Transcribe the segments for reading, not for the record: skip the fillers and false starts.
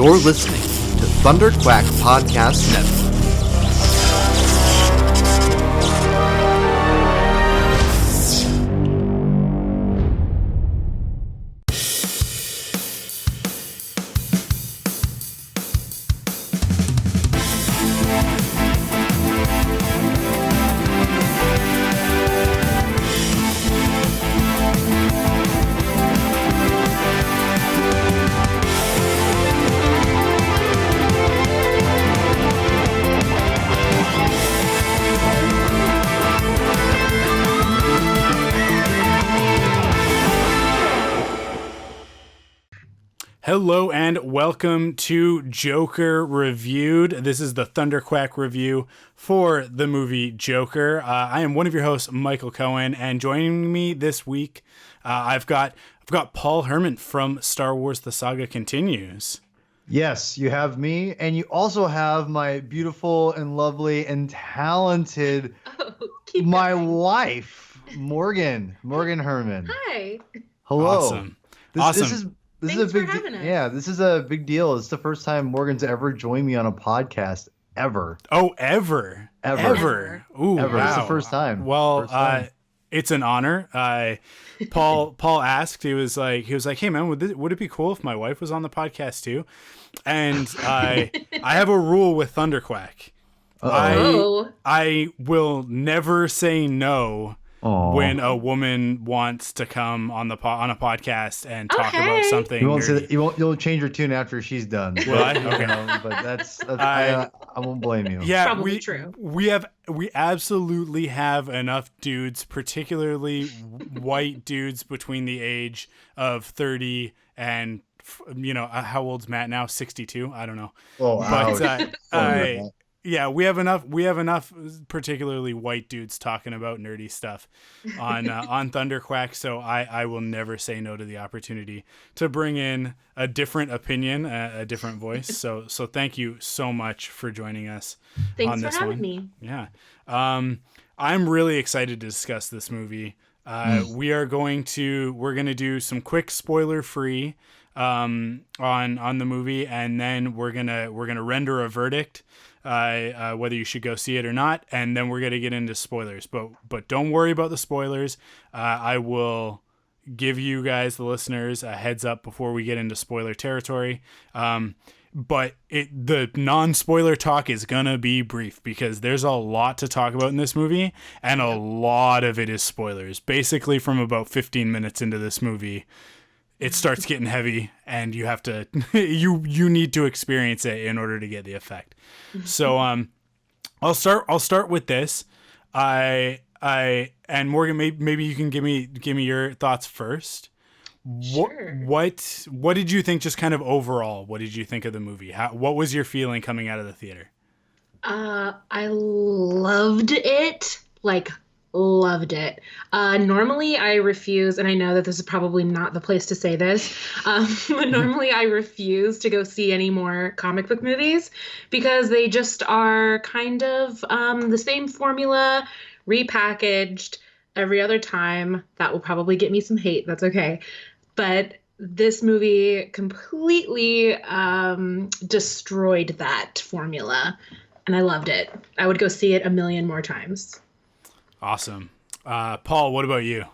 You're listening to ThunderQuack Podcast Network. Hello and welcome to Joker Reviewed. This is the ThunderQuack review for the movie Joker. I am one of your hosts, Michael Cohen, and joining me this week, I've got Paul Hermann from Star Wars: The Saga Continues. Yes, you have me, and you also have my beautiful and lovely and talented wife, Morgan Hermann. Hi. Hello. Awesome. This is a big yeah, this is a big deal. It's the first time Morgan's ever joined me on a podcast ever. Oh, ever. Ooh, Ever. wow. It's the first time. Well, it's an honor. Paul asked. He was like, "Hey man, would it be cool if my wife was on the podcast too?" And I have a rule with ThunderQuack. I will never say no. Aww. When a woman wants to come on a podcast and talk about something, you'll change your tune after she's done. Well, okay. But that's I won't blame you. Yeah, probably true. We absolutely have enough dudes, particularly white dudes between the age of 30 and how old's Matt now? 62. I don't know. Oh, but yeah, we have enough particularly white dudes talking about nerdy stuff on ThunderQuack, so I will never say no to the opportunity to bring in a different opinion, a different voice. So thank you so much for joining us. Thanks on this for having one. me. Yeah. I'm really excited to discuss this movie. We're going to do some quick spoiler-free on the movie, and then we're gonna render a verdict. Whether you should go see it or not, and then we're gonna get into spoilers. But don't worry about the spoilers. I will give you guys, the listeners, a heads up before we get into spoiler territory. But the non-spoiler talk is gonna be brief because there's a lot to talk about in this movie, and a lot of it is spoilers. Basically, from about 15 minutes into this movie, it starts getting heavy, and you have to you need to experience it in order to get the effect. So I'll start with this. And Morgan, maybe you can give me your thoughts first. Sure. What did you think, just kind of overall? What did you think of the movie? What was your feeling coming out of the theater? I loved it. Loved it. Normally I refuse, and I know that this is probably not the place to say this, but normally I refuse to go see any more comic book movies because they just are kind of the same formula, repackaged every other time. That will probably get me some hate. That's okay. But this movie completely destroyed that formula, and I loved it. I would go see it a million more times. Awesome. Paul, what about you?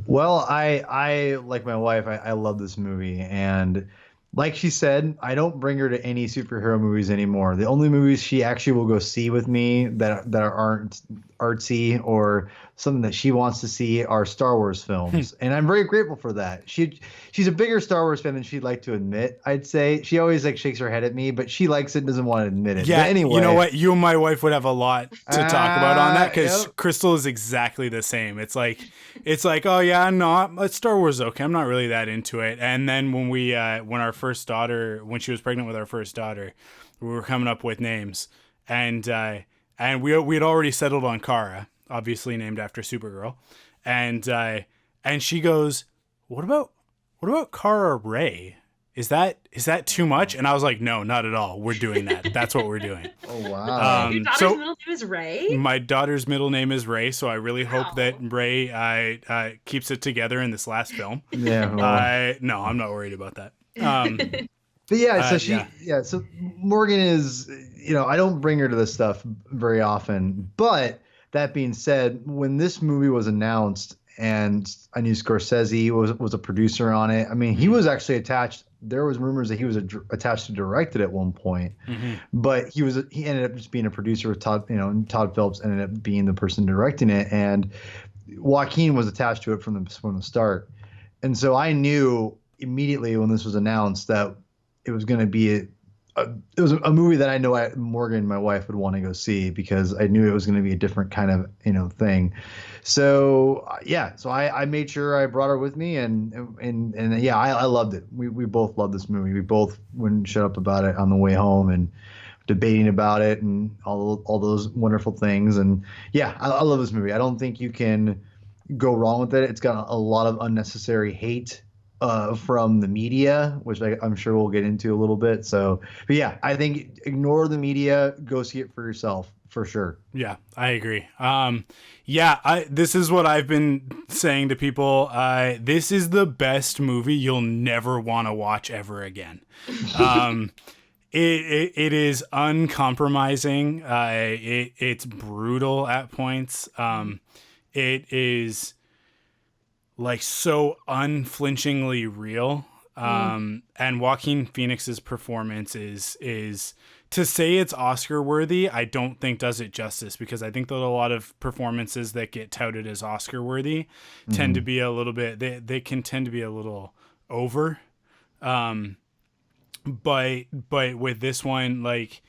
Well, I like my wife, I love this movie, and like she said, I don't bring her to any superhero movies anymore. The only movies she actually will go see with me that aren't artsy or something that she wants to see are Star Wars films. And I'm very grateful for that. She's a bigger Star Wars fan than she'd like to admit, I'd say. She always shakes her head at me, but she likes it and doesn't want to admit it. Yeah, but anyway, you know what? You and my wife would have a lot to talk about on that, because yep. Crystal is exactly the same. It's like, oh yeah, no, Star Wars, okay, I'm not really that into it. And then when when she was pregnant with our first daughter, we were coming up with names, and we had already settled on Kara, obviously named after Supergirl, and she goes, what about Kara Ray? Is that too much? And I was like, no, not at all. We're doing that. That's what we're doing. Oh, wow. Your daughter's middle name is Ray? My daughter's middle name is Ray, so I really hope that Ray keeps it together in this last film. Yeah. Well. No, I'm not worried about that. But yeah, so Yeah. so Morgan is, I don't bring her to this stuff very often. But that being said, when this movie was announced and I knew Scorsese was a producer on it, I mean, he was actually attached. There was rumors that he was attached to direct it at one point, but he ended up just being a producer with Todd, and Todd Phillips ended up being the person directing it, and Joaquin was attached to it from the start. And so I knew immediately when this was announced that it was going to be it was a movie that I know Morgan, my wife, would want to go see because I knew it was going to be a different kind of thing. So yeah, so I made sure I brought her with me, and yeah, I loved it. We both loved this movie. We both wouldn't shut up about it on the way home and debating about it and all those wonderful things. And yeah, I love this movie. I don't think you can go wrong with it. It's got a lot of unnecessary hate from the media, which I'm sure we'll get into a little bit. So, but yeah, I think ignore the media, go see it for yourself for sure. Yeah, I agree. This is what I've been saying to people. This is the best movie you'll never want to watch ever again. It is uncompromising. It's brutal at points. It is like so unflinchingly real. And Joaquin Phoenix's performance is to say it's Oscar worthy, I don't think does it justice, because I think that a lot of performances that get touted as Oscar worthy tend to be a little bit, they can tend to be a little over. But with this one, like,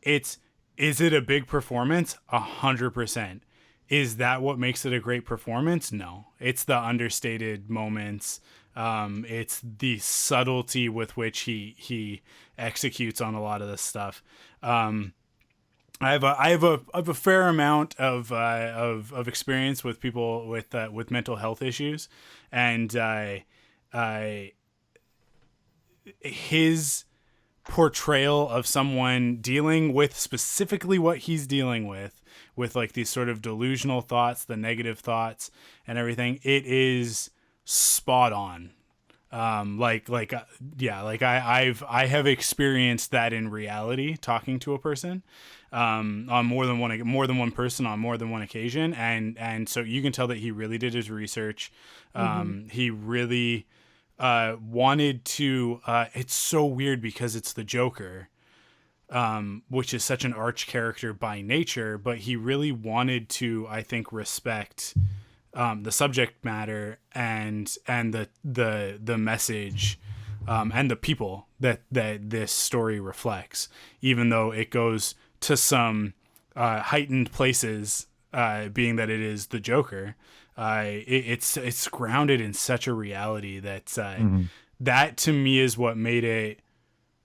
is it a big performance? 100%. Is that what makes it a great performance? No, it's the understated moments. It's the subtlety with which he executes on a lot of this stuff. I have a fair amount of experience with people with mental health issues, and his portrayal of someone dealing with specifically what he's dealing with like these sort of delusional thoughts, the negative thoughts and everything, it is spot on. I have experienced that in reality, talking to a person, on more than one person on more than one occasion. And so you can tell that he really did his research. He really, wanted to, it's so weird because it's the Joker, which is such an arch character by nature, but he really wanted to, I think, respect the subject matter and the message, and the people that this story reflects, even though it goes to some heightened places, being that it is the Joker. It's grounded in such a reality that that to me is what made it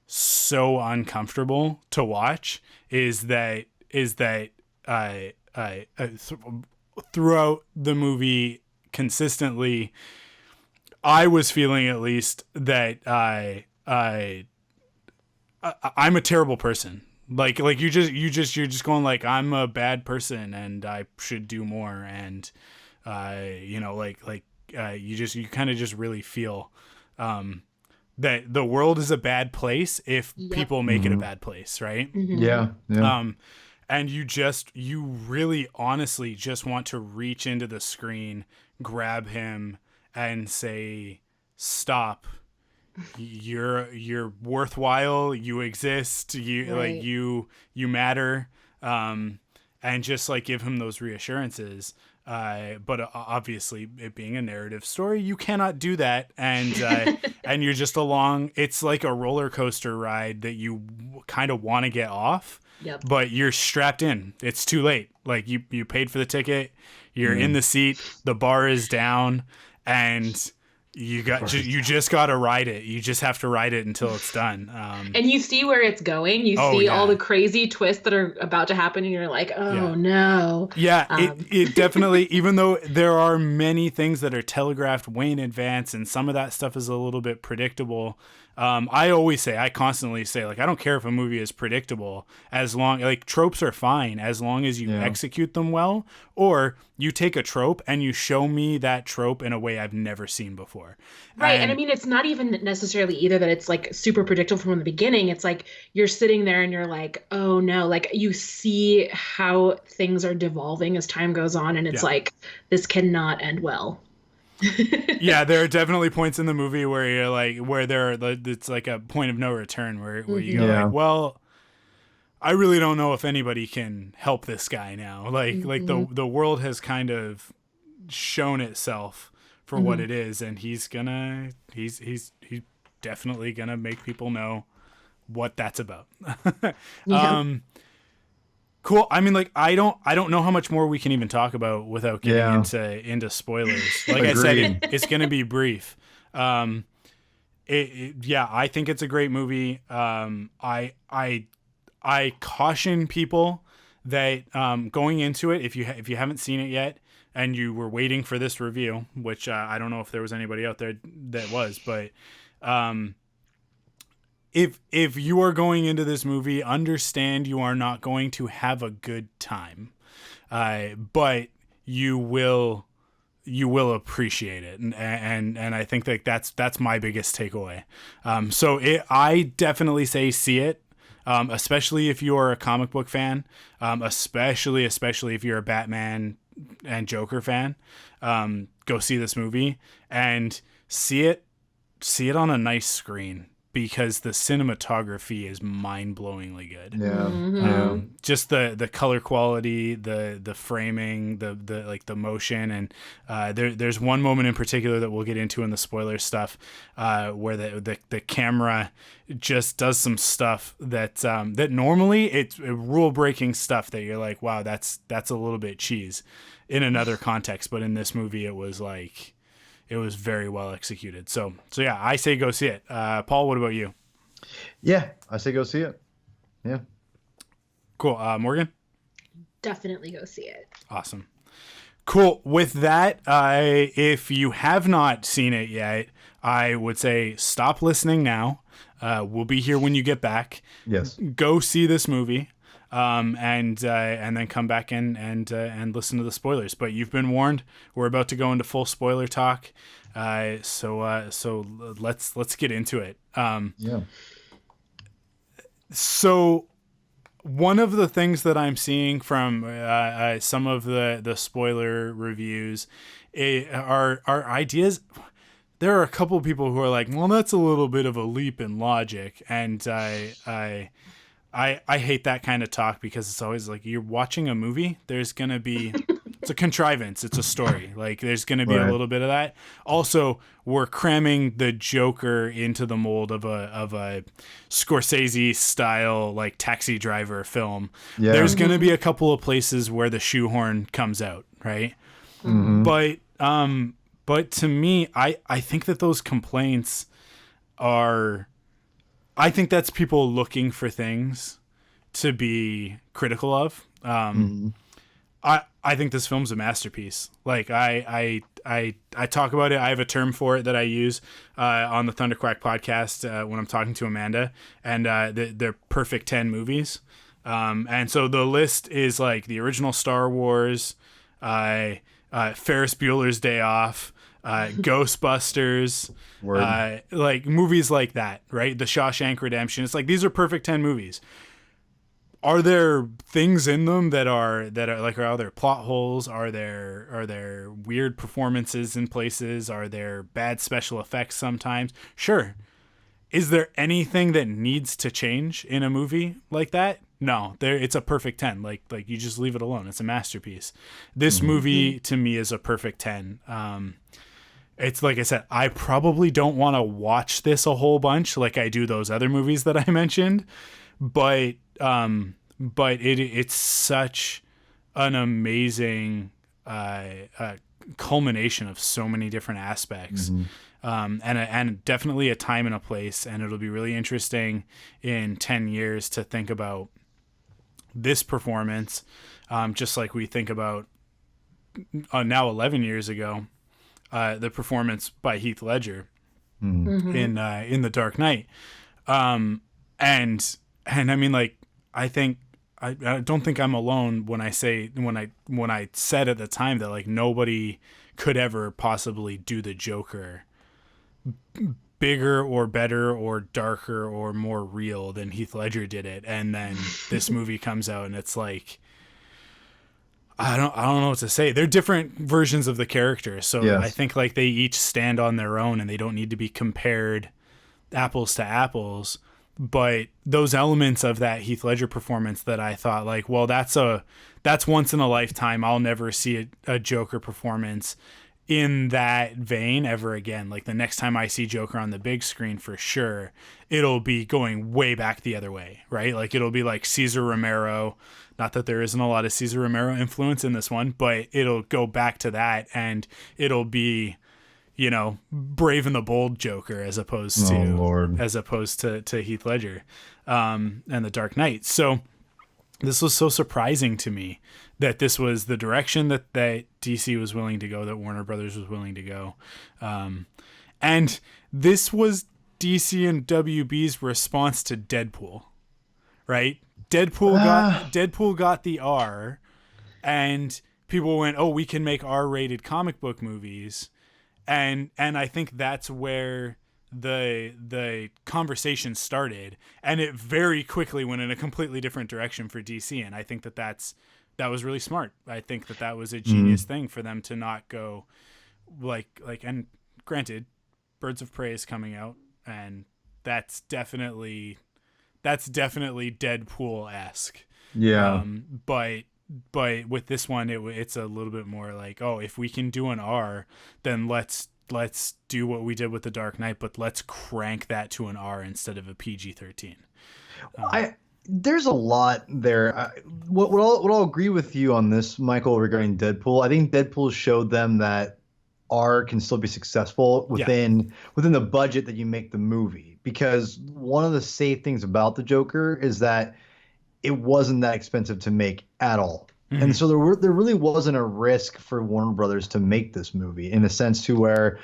so uncomfortable to watch. Is that throughout the movie consistently, I was feeling at least that I'm a terrible person. Like you're just going like, I'm a bad person and I should do more, and you kind of just really feel that the world is a bad place if people make it a bad place, right? Yeah. And you really honestly just want to reach into the screen, grab him and say, stop. You're worthwhile. You exist. You matter. And just like give him those reassurances. But obviously, it being a narrative story, you cannot do that, and and you're just along. It's like a roller coaster ride that you kind of want to get off, but you're strapped in. It's too late. Like you paid for the ticket, you're in the seat, the bar is down, and you just got to ride it. You just have to ride it until it's done. And you see where it's going. You see all the crazy twists that are about to happen, and you're like, oh no. Yeah, it definitely, even though there are many things that are telegraphed way in advance, and some of that stuff is a little bit predictable, I constantly say, like, I don't care if a movie is predictable, as long, like, tropes are fine as long as you execute them well, or you take a trope and you show me that trope in a way I've never seen before. Right. And I mean, it's not even necessarily either that it's like super predictable from the beginning. It's like you're sitting there and you're like, oh no, like you see how things are devolving as time goes on. And it's like, this cannot end well. Yeah, there are definitely points in the movie where you're like, it's like a point of no return where you go like, well, I really don't know if anybody can help this guy now. Like the world has kind of shown itself for what it is, and he's definitely gonna make people know what that's about. Cool. I mean, like, I don't know how much more we can even talk about without getting into spoilers. Like I said, it's gonna be brief. I think it's a great movie. I caution people that going into it, if you haven't seen it yet and you were waiting for this review, which I don't know if there was anybody out there that was, but if you are going into this movie, understand you are not going to have a good time, but you will appreciate it, and I think that that's my biggest takeaway. I definitely say see it. Especially if you're a comic book fan, especially if you're a Batman and Joker fan, go see this movie and see it on a nice screen, because the cinematography is mind-blowingly good. Just the color quality, the framing, the like the motion, and there's one moment in particular that we'll get into in the spoiler stuff, where the camera just does some stuff that normally it's rule-breaking stuff that you're like, wow, that's a little bit cheese in another context, but in this movie it was like, it was very well executed. So yeah, I say go see it. Paul, what about you? Yeah, I say go see it. Yeah. Cool. Morgan? Definitely go see it. Awesome. Cool. With that, if you have not seen it yet, I would say stop listening now. We'll be here when you get back. Yes. Go see this movie. And then come back and listen to the spoilers. But you've been warned. We're about to go into full spoiler talk. So let's get into it. So one of the things that I'm seeing from some of the spoiler reviews are ideas. There are a couple of people who are like, well, that's a little bit of a leap in logic, and I hate that kind of talk, because it's always like, you're watching a movie, there's going to be, it's a contrivance, it's a story. Like, there's going to be a little bit of that. Also, we're cramming the Joker into the mold of a Scorsese style, like, Taxi Driver film. Yeah. There's going to be a couple of places where the shoehorn comes out, right? Mm-hmm. But to me, I think that those complaints are, I think that's people looking for things to be critical of. I think this film's a masterpiece. Like, I talk about it. I have a term for it that I use on the ThunderQuack podcast when I'm talking to Amanda, and they're perfect 10 movies. And so the list is like the original Star Wars, Ferris Bueller's Day Off, Ghostbusters, like movies like that, right? The Shawshank Redemption. It's like, these are perfect 10 movies. Are there things in them that are like, are there plot holes? Are there weird performances in places? Are there bad special effects sometimes? Sure. Is there anything that needs to change in a movie like that? No, it's a perfect 10. Like you just leave it alone. It's a masterpiece. This movie to me is a perfect 10. It's like I said, I probably don't want to watch this a whole bunch like I do those other movies that I mentioned, but it's such an amazing culmination of so many different aspects, and definitely a time and a place. And it'll be really interesting in 10 years to think about this performance, just like we think about now 11 years ago. The performance by Heath Ledger. in the Dark Knight. And I mean, like, I think I don't think I'm alone when I say when I said at the time that like nobody could ever possibly do the Joker bigger or better or darker or more real than Heath Ledger did it. And then this movie comes out and it's like, I don't know what to say. They're different versions of the character. So Yes. I think like they each stand on their own and they don't need to be compared apples to apples. But those elements of that Heath Ledger performance that I thought like, well, that's once in a lifetime. I'll never see a Joker performance in that vein ever again. Like the next time I see Joker on the big screen, for sure, it'll be going way back the other way, right? Like it'll be like Cesar Romero. Not that there isn't a lot of Cesar Romero influence in this one, but it'll go back to that, and it'll be, you know, Brave and the Bold Joker as opposed to Heath Ledger, and the Dark Knight. So this was so surprising to me that this was the direction that DC was willing to go, that Warner Brothers was willing to go. And this was DC and WB's response to Deadpool, right? Deadpool got the R, and people went, oh, we can make R-rated comic book movies. And I think that's where the conversation started, and it very quickly went in a completely different direction for DC. And I think that was really smart. I think that was a genius thing for them to not go like, and granted, Birds of Prey is coming out, and that's definitely Deadpool-esque. Yeah. But with this one, it's a little bit more like, oh, if we can do an R, then let's do what we did with The Dark Knight, but let's crank that to an R instead of a PG-13. There's a lot there. What I'll agree with you on this, Michael, regarding Deadpool. I think Deadpool showed them that R can still be successful within the budget that you make the movie. Because one of the safe things about the Joker is that it wasn't that expensive to make at all. Mm-hmm. And so there really wasn't a risk for Warner Brothers to make this movie, in a sense to where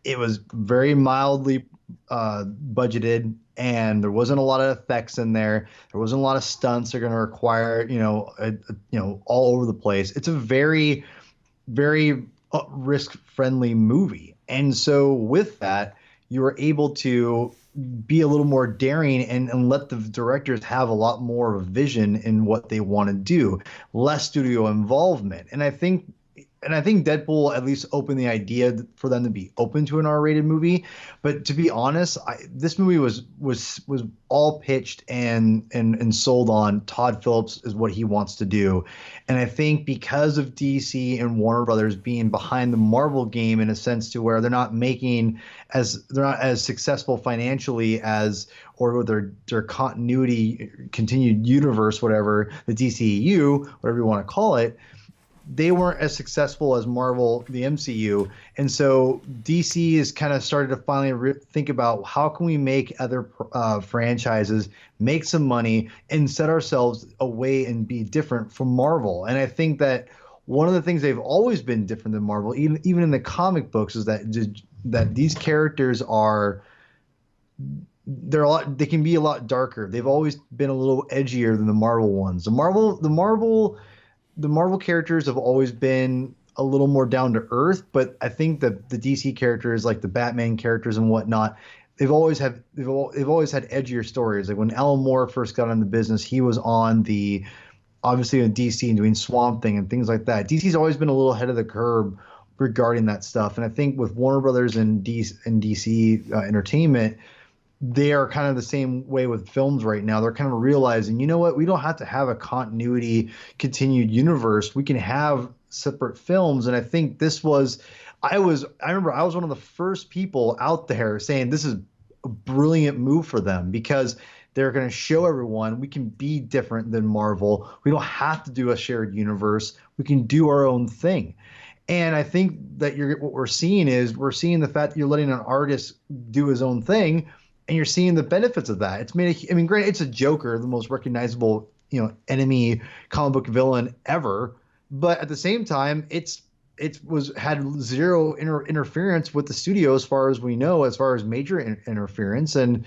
it was very mildly budgeted, and there wasn't a lot of effects in there. There wasn't a lot of stunts they're going to require, all over the place. It's a very, very risk-friendly movie. And so with that, you were able to be a little more daring and let the directors have a lot more of a vision in what they want to do, less studio involvement. And I think Deadpool at least opened the idea for them to be open to an R-rated movie. But to be honest, this movie was all pitched and sold on Todd Phillips is what he wants to do. And I think because of DC and Warner Brothers being behind the Marvel game, in a sense to where they're not as successful financially as, or with their continuity, continued universe, whatever, the DCEU, whatever you want to call it, they weren't as successful as Marvel, the MCU. And so DC has kind of started to finally think about how can we make other franchises make some money and set ourselves away and be different from Marvel. And I think that one of the things they've always been different than Marvel, even in the comic books, is that these characters they can be a lot darker. They've always been a little edgier than the Marvel ones. The Marvel characters have always been a little more down to earth, but I think that the DC characters, like the Batman characters and whatnot, they've always had edgier stories. Like when Alan Moore first got into business, he was obviously in DC and doing Swamp Thing and things like that. DC's always been a little ahead of the curve regarding that stuff. And I think with Warner Brothers and DC Entertainment, they are kind of the same way with films right now. They're kind of realizing, you know what, we don't have to have a continuity, continued universe. We can have separate films. And I think I remember I was one of the first people out there saying this is a brilliant move for them, because they're going to show everyone we can be different than Marvel. We don't have to do a shared universe. We can do our own thing. And I think that what we're seeing the fact that you're letting an artist do his own thing, and you're seeing the benefits of that. It's granted, it's a Joker, the most recognizable, enemy comic book villain ever. But at the same time, it's it was had zero interference with the studio as far as we know, as far as major interference, and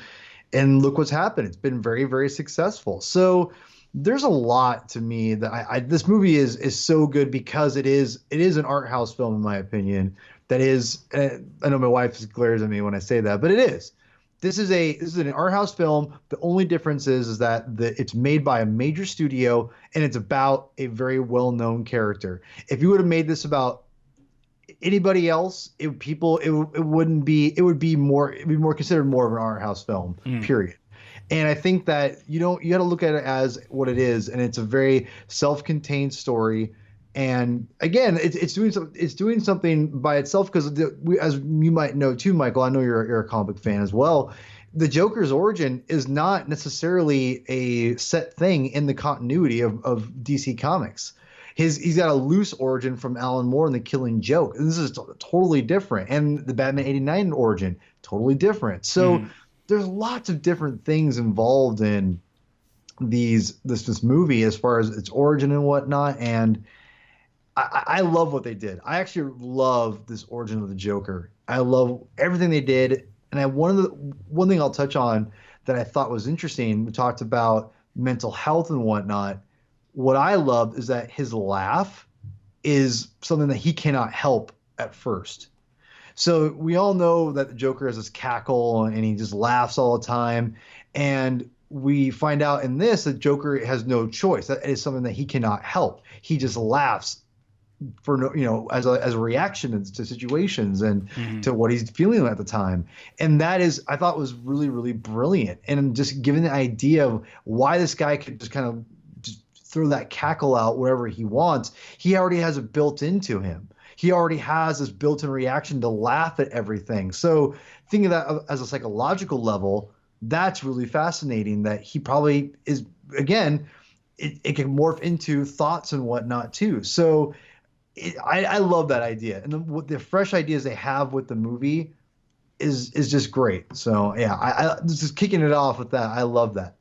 look what's happened. It's been very, very successful. So there's a lot to me that this movie is so good because it is an art house film in my opinion. That is, I know my wife glares at me when I say that, but it is. This is an art house film. The only difference is that it's made by a major studio and it's about a very well known character. If you would have made this about anybody else, it wouldn't be, it'd be more considered more of an art house film, period. And I think that you got to look at it as what it is, and it's a very self-contained story. And again, it's doing something by itself because as you might know too, Michael, I know you're a comic book fan as well. The Joker's origin is not necessarily a set thing in the continuity of DC Comics. He's got a loose origin from Alan Moore and the Killing Joke. This is totally different. And the Batman '89 origin, totally different. So there's lots of different things involved in this movie as far as its origin and whatnot. And I love what they did. I actually love this origin of the Joker. I love everything they did. And one thing I'll touch on that I thought was interesting, we talked about mental health and whatnot. What I love is that his laugh is something that he cannot help at first. So we all know that the Joker has this cackle and he just laughs all the time. And we find out in this that Joker has no choice. That is something that he cannot help. He just laughs for no, as a reaction to situations and to what he's feeling at the time. And that is, I thought, was really, really brilliant. And just giving the idea of why this guy could just kind of just throw that cackle out wherever he wants. He already has it built into him. He already has this built-in reaction to laugh at everything. So think of that as a psychological level. That's really fascinating that he probably is, again, it can morph into thoughts and whatnot too. So I love that idea. And the fresh ideas they have with the movie is just great. So yeah, I just kicking it off with that. I love that.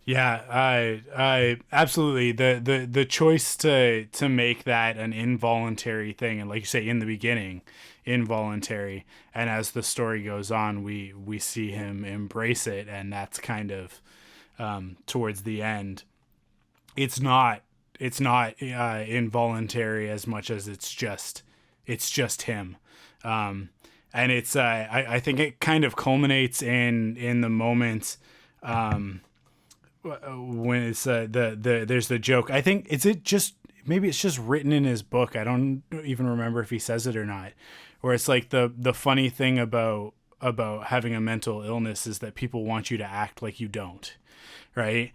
Yeah, I absolutely, the choice to make that an involuntary thing, and like you say in the beginning, involuntary, and as the story goes on, we see him embrace it, and that's kind of towards the end. It's not involuntary as much as it's just him, and it's I think it kind of culminates in the moment. When it's there's the joke. I think maybe it's just written in his book. I don't even remember if he says it or not. Where it's like the funny thing about having a mental illness is that people want you to act like you don't, right?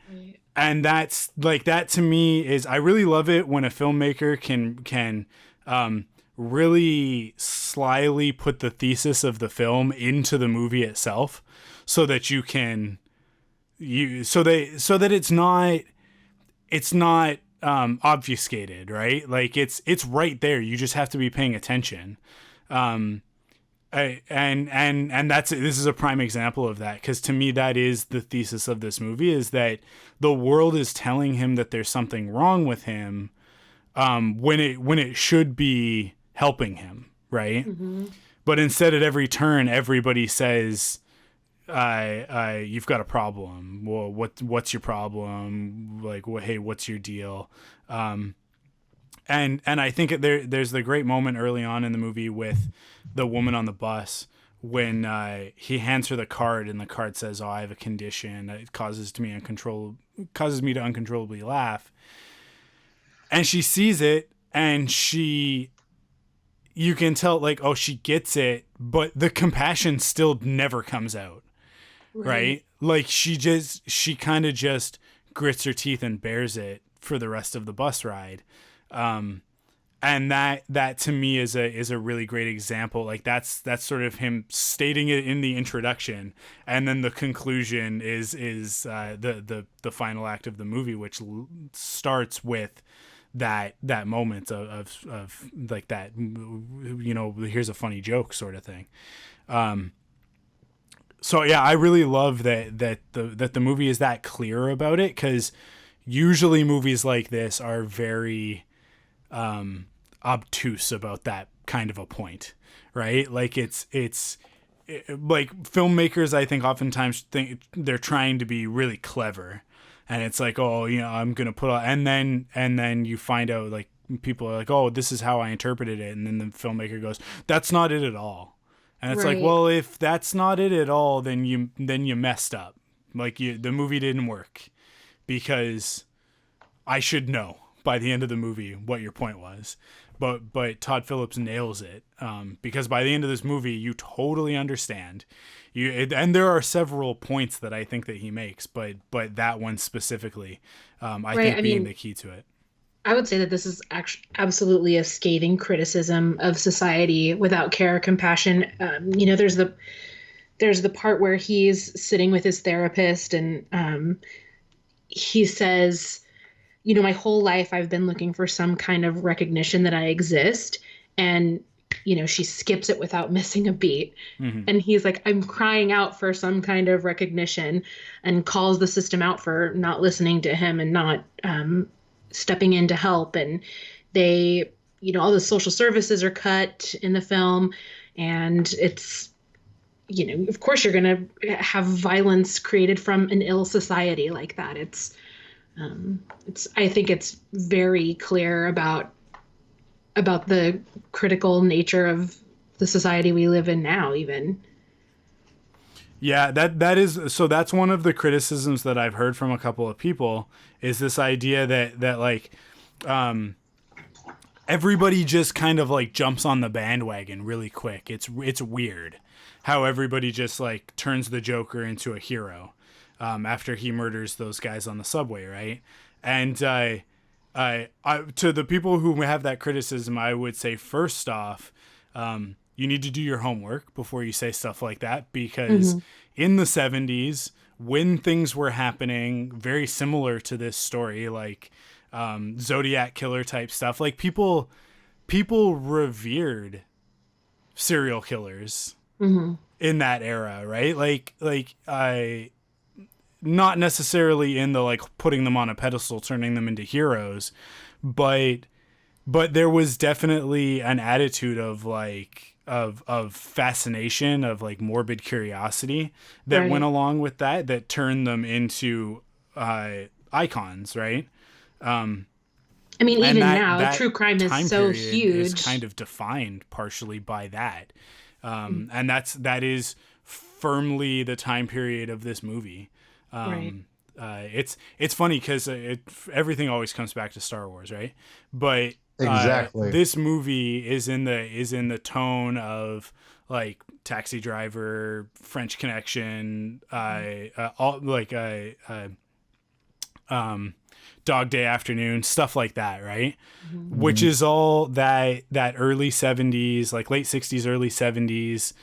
And that's like, that to me is, I really love it when a filmmaker can really slyly put the thesis of the film into the movie itself, so that you can. So that it's not obfuscated, right? Like it's right there. You just have to be paying attention. And this is a prime example of that, because to me that is the thesis of this movie, is that the world is telling him that there's something wrong with him, when it should be helping him, right? But instead, at every turn, everybody says, you've got a problem. Well, what's your problem? Like, hey, what's your deal? And I think there's the great moment early on in the movie with the woman on the bus when he hands her the card, and the card says, "Oh, I have a condition. It causes me to uncontrollably laugh." And she sees it, and you can tell, like, oh, she gets it, but the compassion still never comes out. Right? Like she kind of just grits her teeth and bears it for the rest of the bus ride. And that to me is a really great example. Like that's sort of him stating it in the introduction, and then the conclusion is the final act of the movie, which starts with that moment of like that, here's a funny joke sort of thing. So yeah, I really love that the movie is that clear about it, because usually movies like this are very, obtuse about that kind of a point, right? Like like filmmakers, I think oftentimes think they're trying to be really clever, and it's like, oh, I'm gonna put and then you find out, like, people are like, oh, this is how I interpreted it, and then the filmmaker goes, that's not it at all. And it's like, well, if that's not it at all, then you messed up. Like, the movie didn't work, because I should know by the end of the movie what your point was. But Todd Phillips nails it, because by the end of this movie, you totally understand. And there are several points that I think that he makes, but that one specifically, I think being the key to it. I would say that this is actually absolutely a scathing criticism of society without care or compassion. There's the part where he's sitting with his therapist, and he says, my whole life I've been looking for some kind of recognition that I exist. And, she skips it without missing a beat. Mm-hmm. And he's like, I'm crying out for some kind of recognition, and calls the system out for not listening to him and not stepping in to help. And they, all the social services are cut in the film, and it's, of course you're going to have violence created from an ill society like that. I think it's very clear about the critical nature of the society we live in now, even. Yeah, that is, so that's one of the criticisms that I've heard from a couple of people, is this idea that like, everybody just kind of like jumps on the bandwagon really quick. It's weird how everybody just like turns the Joker into a hero, after he murders those guys on the subway, right? And I to the people who have that criticism, I would say, first off, you need to do your homework before you say stuff like that, because in the 70s, when things were happening very similar to this story, like Zodiac killer type stuff, like people revered serial killers in that era, right? Like not necessarily in the like putting them on a pedestal, turning them into heroes, but there was definitely an attitude of like of fascination, of like morbid curiosity that went along with that turned them into icons, right? I mean, even now, true crime is so huge. Is kind of defined partially by that, and that is firmly the time period of this movie. It's funny because everything always comes back to Star Wars, right? But exactly, this movie is in the tone of like Taxi Driver, French Connection, Dog Day Afternoon, stuff like that, right? Mm-hmm. Which is all that early 70s, like late 60s, early 70s,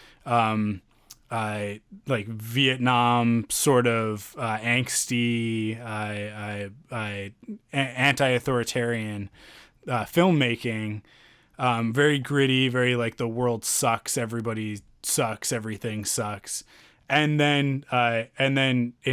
like Vietnam sort of angsty, anti-authoritarian filmmaking, very gritty, very like the world sucks, everybody sucks, everything sucks. And then in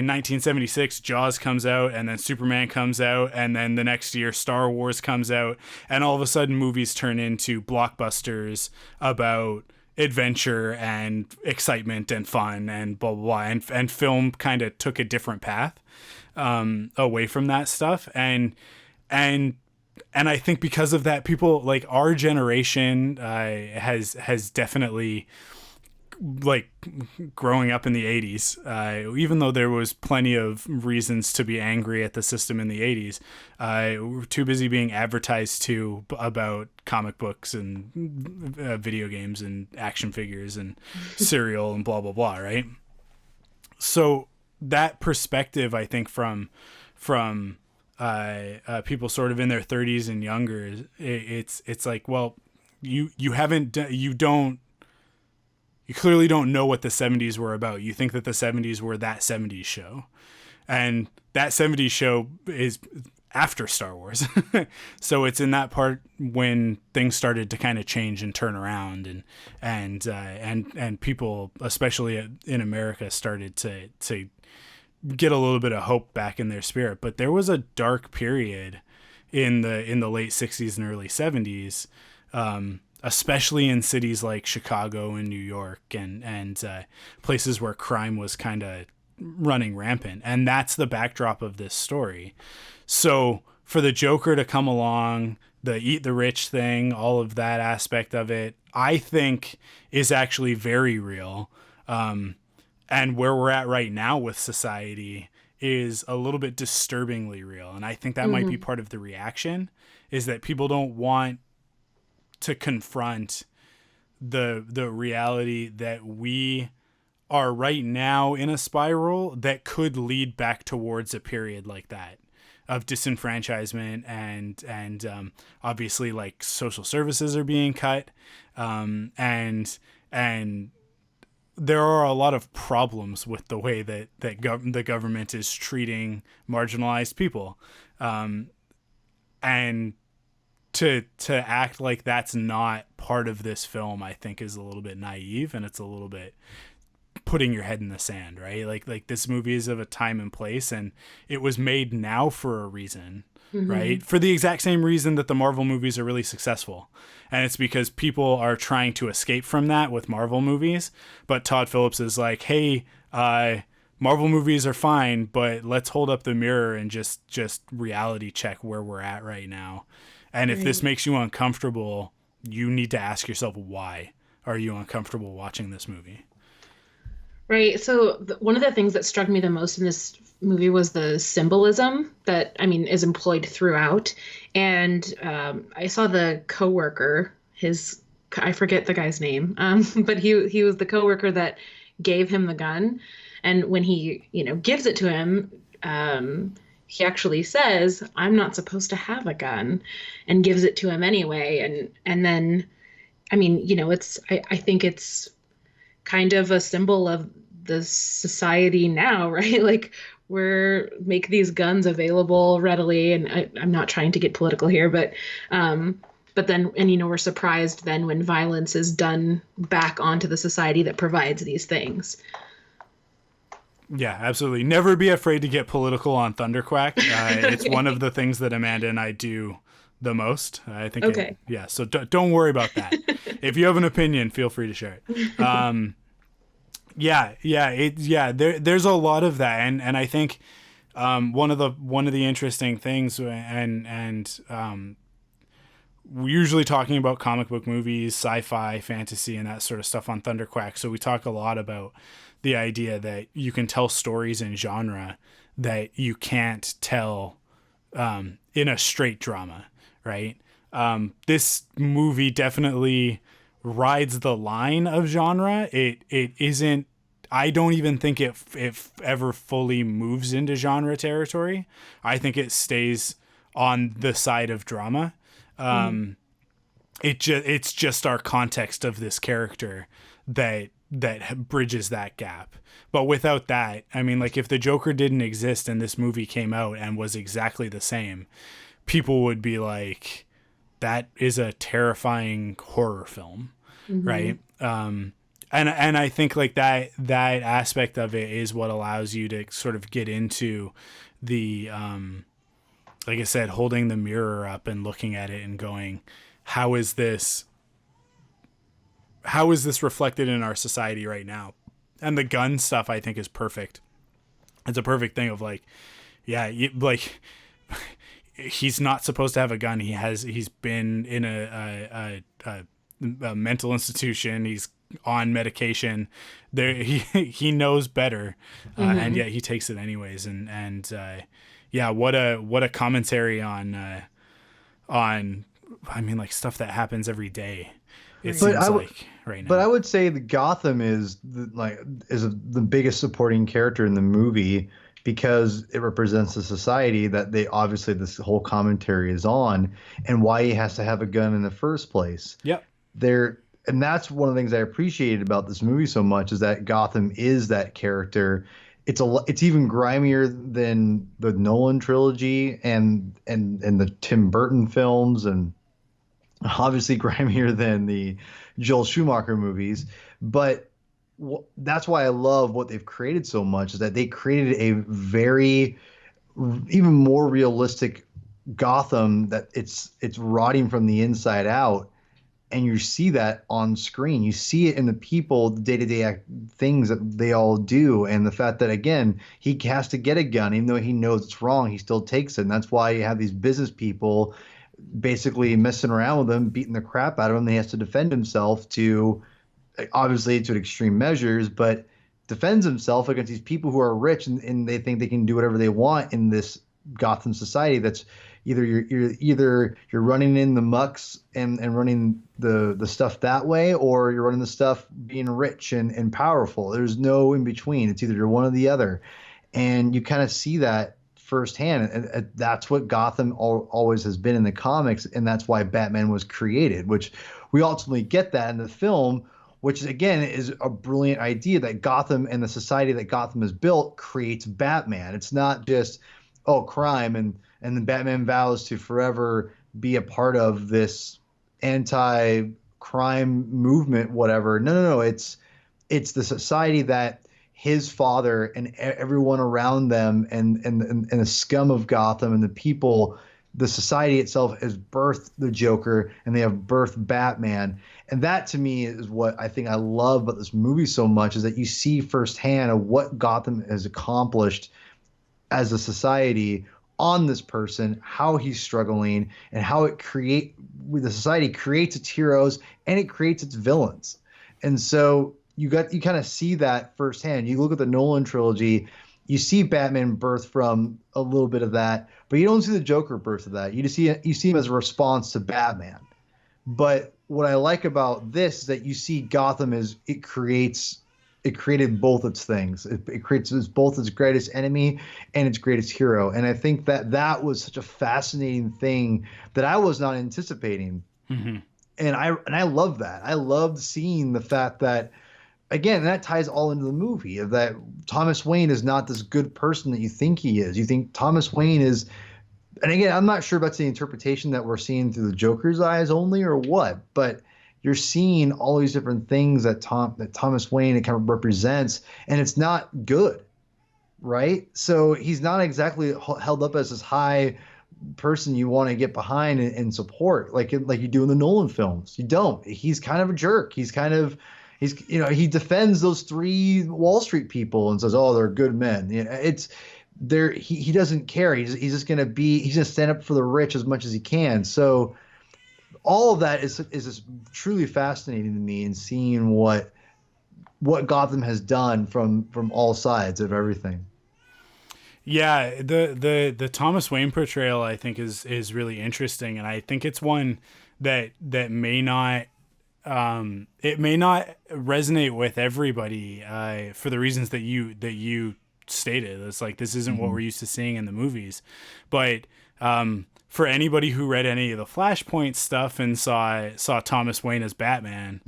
1976, Jaws comes out, and then Superman comes out, and then the next year Star Wars comes out, and all of a sudden movies turn into blockbusters about adventure and excitement and fun and blah blah blah, and film kind of took a different path away from that stuff, and I think because of that, people like our generation has definitely, like growing up in the 80s, even though there was plenty of reasons to be angry at the system in the 80s, we were too busy being advertised to about comic books and video games and action figures and cereal and blah blah blah, right? So that perspective, I think, from people sort of in their 30s and younger, it's like, well, you clearly don't know what the 70s were about. You think that the 70s were that 70s show. And that 70s show is after Star Wars. So it's in that part when things started to kind of change and turn around, and people, especially in America, started to get a little bit of hope back in their spirit. But there was a dark period in the late 60s and early 70s, especially in cities like Chicago and New York and places where crime was kind of running rampant. And that's the backdrop of this story. So for the Joker to come along, the eat the rich thing, all of that aspect of it, I think is actually very real. And where we're at right now with society is a little bit disturbingly real. And I think that might be part of the reaction, is that people don't want to confront the reality that we are right now in a spiral that could lead back towards a period like that of disenfranchisement and obviously like social services are being cut, and there are a lot of problems with the way that the government is treating marginalized people, and to act like that's not part of this film, I think is a little bit naive, and it's a little bit putting your head in the sand, right? Like this movie is of a time and place, and it was made now for a reason, right? For the exact same reason that the Marvel movies are really successful. And it's because people are trying to escape from that with Marvel movies. But Todd Phillips is like, hey, Marvel movies are fine, but let's hold up the mirror and just reality check where we're at right now. And if this makes you uncomfortable, you need to ask yourself, why are you uncomfortable watching this movie? Right. So one of the things that struck me the most in this movie was the symbolism that, I mean, is employed throughout. And I saw the coworker, I forget the guy's name, but he was the coworker that gave him the gun. And when he, gives it to him, he actually says, "I'm not supposed to have a gun," and gives it to him anyway. And then, I mean, I think it's kind of a symbol of the society now, right? Like make these guns available readily. And I'm not trying to get political here, but then, and we're surprised then when violence is done back onto the society that provides these things. Yeah, absolutely. Never be afraid to get political on ThunderQuack. It's one of the things that Amanda and I do the most. I think. Okay. So don't worry about that. If you have an opinion, feel free to share it. There's a lot of that, and I think one of the interesting things, and we're usually talking about comic book movies, sci-fi, fantasy, and that sort of stuff on ThunderQuack. So we talk a lot about the idea that you can tell stories in genre that you can't tell in a straight drama, right? This movie definitely rides the line of genre. It isn't. I don't even think it ever fully moves into genre territory. I think it stays on the side of drama. It's just our context of this character that bridges that gap. But without that, I mean, like if the Joker didn't exist and this movie came out and was exactly the same, people would be like, that is a terrifying horror film, right? And I think like that aspect of it is what allows you to sort of get into the like I said, holding the mirror up and looking at it and going, how is this reflected in our society right now? And the gun stuff, I think, is perfect. It's a perfect thing of like, he's not supposed to have a gun. He's been in a mental institution. He's on medication. He knows better, and yet he takes it anyways. And what a commentary on I mean, like stuff that happens every day. It seems like right now. But I would say that Gotham is the biggest supporting character in the movie because it represents the society that this whole commentary is on, and why he has to have a gun in the first place. Yep. And that's one of the things I appreciated about this movie so much, is that Gotham is that character. It's even grimier than the Nolan trilogy and the Tim Burton films, and obviously grimier than the Joel Schumacher movies. But that's why I love what they've created so much, is that they created a very, even more realistic Gotham, that it's rotting from the inside out. And you see that on screen. You see it in the people, the day-to-day things that they all do. And the fact that, again, he has to get a gun, even though he knows it's wrong, he still takes it. And that's why you have these business people basically messing around with him, beating the crap out of him. He has to defend himself to, obviously, to extreme measures, but defends himself against these people who are rich and they think they can do whatever they want in this Gotham society that's either you're running in the mucks and running the stuff that way, or you're running the stuff being rich and powerful. There's no in between. It's either you're one or the other. And you kind of see that firsthand. And that's what Gotham always has been in the comics. And that's why Batman was created, which we ultimately get that in the film, which again is a brilliant idea that Gotham and the society that Gotham has built creates Batman. It's not just, oh, crime and then Batman vows to forever be a part of this anti-crime movement, whatever. No. It's the society that his father and everyone around them and the scum of Gotham and the people, the society itself has birthed the Joker, and they have birthed Batman. And that to me is what I think I love about this movie so much, is that you see firsthand of what Gotham has accomplished as a society on this person, how he's struggling, and how the society creates its heroes and it creates its villains. And so you kind of see that firsthand. You look at the Nolan trilogy, you see Batman birth from a little bit of that, but you don't see the Joker birth of that. You see him as a response to Batman. But what I like about this is that you see Gotham as it created both its things. It creates both its greatest enemy and its greatest hero. And I think that was such a fascinating thing that I was not anticipating. Mm-hmm. And I love that. I loved seeing the fact that, again, that ties all into the movie, of that Thomas Wayne is not this good person that you think he is. You think Thomas Wayne is, and again, I'm not sure if that's the interpretation that we're seeing through the Joker's eyes only or what, but you're seeing all these different things that Thomas Wayne it kind of represents, and it's not good, right? So he's not exactly held up as this high person you want to get behind and support, like you do in the Nolan films. You don't. He's kind of a jerk. He defends those three Wall Street people and says, "Oh, they're good men." It's there. He doesn't care. He's just gonna stand up for the rich as much as he can. So all of that is just truly fascinating to me, and seeing what Gotham has done from all sides of everything. Yeah, the Thomas Wayne portrayal, I think, is really interesting, and I think it's one that may not resonate with everybody for the reasons that you stated. It's like, this isn't what we're used to seeing in the movies, but for anybody who read any of the Flashpoint stuff and saw Thomas Wayne as Batman,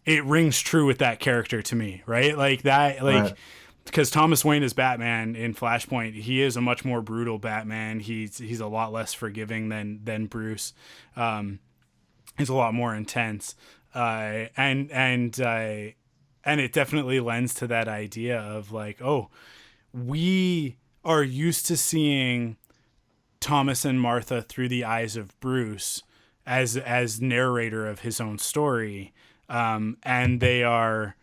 it rings true with that character to me, right? Like that, right. Because Thomas Wayne as Batman in Flashpoint, he is a much more brutal Batman. He's a lot less forgiving than Bruce. He's a lot more intense, and it definitely lends to that idea of like, oh, we are used to seeing Thomas and Martha through the eyes of Bruce as narrator of his own story, and they are,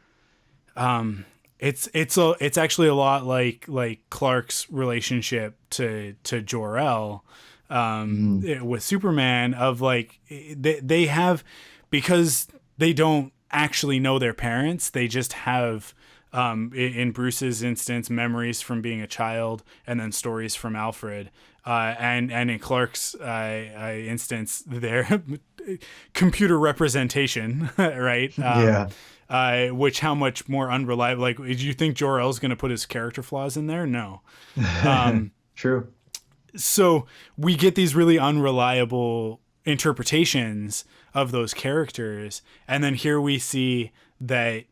it's actually a lot like Clark's relationship to Jor-El, with Superman, of like they have, because they don't actually know their parents, they just have, in Bruce's instance, memories from being a child, and then stories from Alfred, and in Clark's instance, their computer representation, right? Which, how much more unreliable? Like, do you think Jor-El's going to put his character flaws in there? No. True. So we get these really unreliable interpretations of those characters, and then here we see that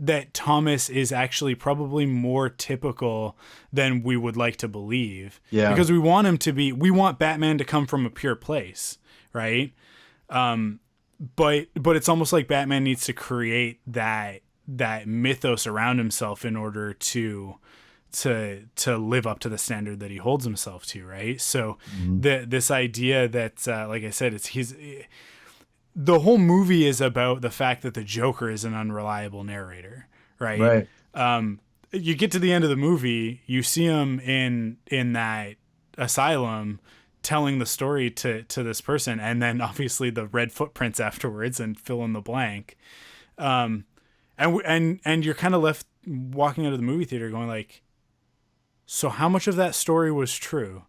that Thomas is actually probably more typical than we would like to believe. Yeah. Because we want Batman to come from a pure place, right? But it's almost like Batman needs to create that mythos around himself in order to to live up to the standard that he holds himself to, right? So Mhm. this idea that like I said, the whole movie is about the fact that the Joker is an unreliable narrator, right? Right. You get to the end of the movie, you see him in that asylum telling the story to this person, and then obviously the red footprints afterwards and fill in the blank. And you're kind of left walking out of the movie theater going like, so how much of that story was true?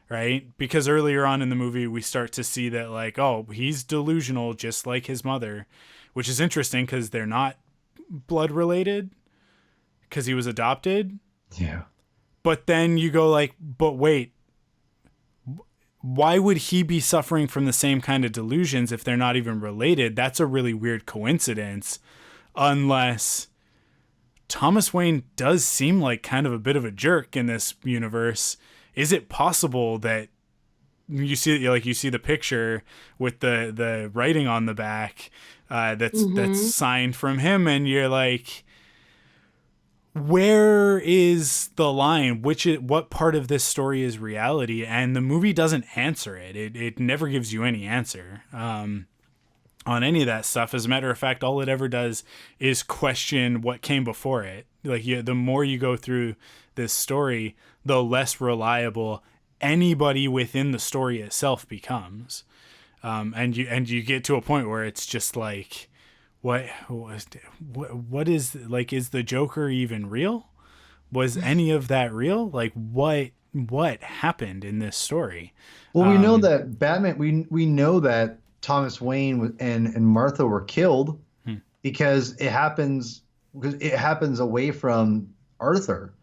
Right? Because earlier on in the movie, we start to see that like, oh, he's delusional just like his mother, which is interesting because they're not blood related because he was adopted. Yeah. But then you go like, but wait, why would he be suffering from the same kind of delusions if they're not even related? That's a really weird coincidence, unless Thomas Wayne does seem like kind of a bit of a jerk in this universe. Is it possible that you see the picture with the writing on the back that's signed from him, and you're like, where is the line? What part of this story is reality? And the movie doesn't answer it. It never gives you any answer on any of that stuff. As a matter of fact, all it ever does is question what came before it. Like the more you go through this story, the less reliable anybody within the story itself becomes. And you get to a point where it's just like, what is, like, is the Joker even real? Was any of that real? Like what happened in this story? Well, we know that Batman. We know that Thomas Wayne and Martha were killed because it happens away from Arthur.